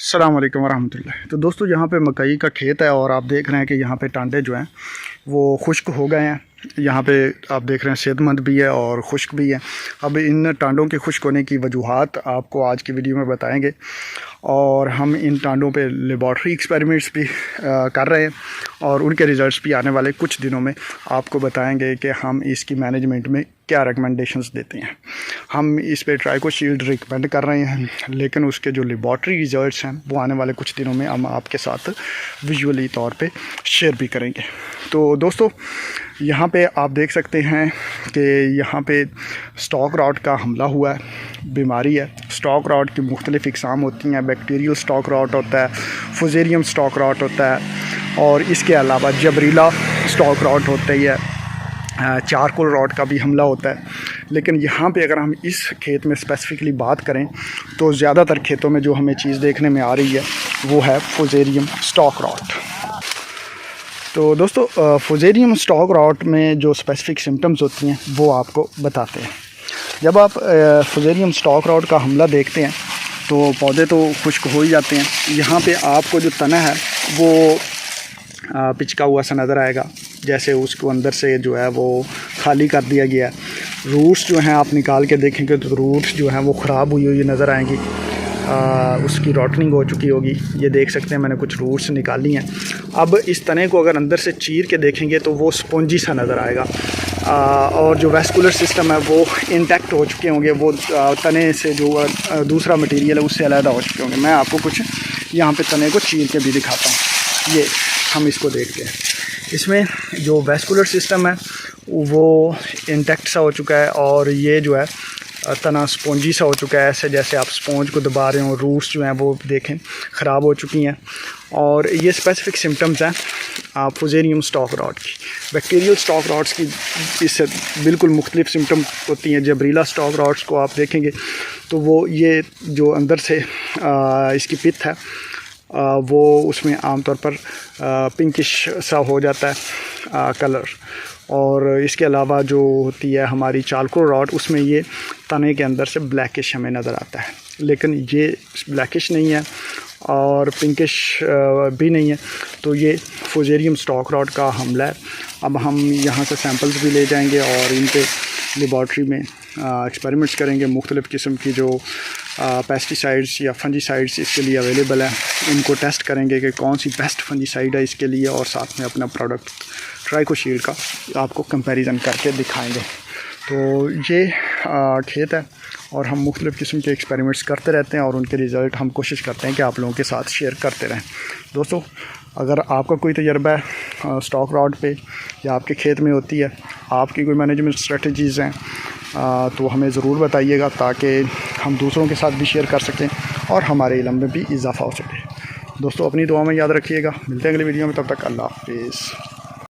अस्सलाम वालेकुम वरहमतुल्लाह। तो दोस्तों यहाँ पे मकई का खेत है और आप देख रहे हैं कि यहाँ पे टांडे जो हैं वो खुश्क हो गए हैं। यहाँ पे आप देख रहे हैं सेहतमंद भी है और खुश्क भी है। अब इन टांडों के खुश्क होने की वजूहात आपको आज की वीडियो में बताएंगे और हम इन टांडों पे लेबॉर्ट्री एक्सपेरिमेंट्स भी कर रहे हैं और उनके रिज़ल्ट्स भी आने वाले कुछ दिनों में आपको बताएंगे कि हम इसकी मैनेजमेंट में क्या रिकमेंडेशंस देते हैं। हम इस पे ट्राइकोशील्ड रिकमेंड कर रहे हैं, लेकिन उसके जो लेबॉर्ट्री रिज़ल्ट्स हैं वो आने वाले कुछ दिनों में हम आपके साथ विजुअली तौर पे शेयर भी करेंगे। तो दोस्तों यहाँ पे आप देख सकते हैं कि यहाँ पे स्टॉक रॉट का हमला हुआ है, बीमारी है। स्टॉक रॉट की मुख्तलिफ़ इक़साम होती हैं। बैक्टीरियल स्टॉक रॉट होता है, फुजेरियम स्टॉक रॉट होता है और इसके अलावा जबरीला स्टॉक रॉट होता ही है, चारकोल रॉट का भी हमला होता है। लेकिन यहाँ पे अगर हम इस खेत में स्पेसिफ़िकली बात करें तो ज़्यादातर खेतों में जो हमें चीज़ देखने में आ रही है वो है फुजेरियम स्टॉक रॉट। तो दोस्तों फुजेरियम स्टॉक रॉट में जो स्पेसिफ़िक सिम्टम्स होती हैं वो आपको बताते हैं। जब आप फुजेरियम स्टॉक रॉट का हमला देखते हैं तो पौधे तो खुश्क हो ही जाते हैं। यहाँ पे आपको जो तना है वो पिचका हुआ सा नज़र आएगा, जैसे उसको अंदर से जो है वो खाली कर दिया गया है। रूट्स जो हैं आप निकाल के देखेंगे तो रूट्स जो हैं वो ख़राब हुई हुई नज़र आएंगी, उसकी रॉटनिंग हो चुकी होगी। ये देख सकते हैं मैंने कुछ रूट्स निकाली हैं। अब इस तने को अगर अंदर से चीर के देखेंगे तो वो स्पॉन्जी सा नज़र आएगा और जो वैस्कुलर सिस्टम है वो इंटैक्ट हो चुके होंगे, वो तने से जो दूसरा मटेरियल है उससे अलग हो चुके होंगे। मैं आपको कुछ यहाँ पे तने को चीर के भी दिखाता हूँ। ये हम इसको देखते हैं, इसमें जो वैस्कुलर सिस्टम है वो इंटैक्ट सा हो चुका है और ये जो है तना स्पॉन्जी सा हो चुका है, ऐसे जैसे आप स्पॉन्ज को दबा रहे हो। रूट्स जो हैं वो देखें ख़राब हो चुकी हैं और ये स्पेसिफ़िक सिम्टम्स हैं फुजेरियम स्टॉक रॉट की। बैक्टीरियल स्टॉक रॉट्स की इससे बिल्कुल मुख्तलिफ सिम्टम होती हैं। जबरीला स्टॉक रॉट्स को आप देखेंगे तो वो ये जो अंदर से इसकी पिथ है वो उसमें आमतौर पर पिंकिश सा हो जाता है कलर। और इसके अलावा जो होती है हमारी चारकोल रॉट, उसमें ये तने के अंदर से ब्लैकिश हमें नज़र आता है, लेकिन ये ब्लैकिश नहीं है और पिंकिश भी नहीं है। तो ये फुजेरियम स्टॉक रॉट का हमला है। अब हम यहाँ से सैम्पल्स भी ले जाएंगे और इन पे लेबॉर्ट्री में एक्सपेरिमेंट्स करेंगे। मुख्तलिफ़ किस्म की जो पेस्टिसाइड्स या फंजीसाइड्स इसके लिए अवेलेबल हैं उनको टेस्ट करेंगे कि कौन सी बेस्ट फंजीसाइड है इसके लिए, और साथ में अपना प्रोडक्ट ट्राइकोशील्ड का आपको कंपैरिजन करके दिखाएंगे। तो ये खेत है और हम मुख्तलिफ़ किस्म के एक्सपेरिमेंट्स करते रहते हैं और उनके रिज़ल्ट हम कोशिश करते हैं कि आप लोगों के साथ शेयर करते रहें। दोस्तों अगर आपका कोई तजर्बा है स्टॉक रॉट पे या आपके खेत में होती है, आपकी कोई मैनेजमेंट स्ट्रेटजीज़ हैं तो हमें ज़रूर बताइएगा ताकि हम दूसरों के साथ भी शेयर कर सकें और हमारे इल्म में भी इजाफ़ा हो सके। दोस्तों अपनी दुआ में याद रखिएगा। मिलते हैं अगली वीडियो में, तब तक अल्लाह हाफ़िज़।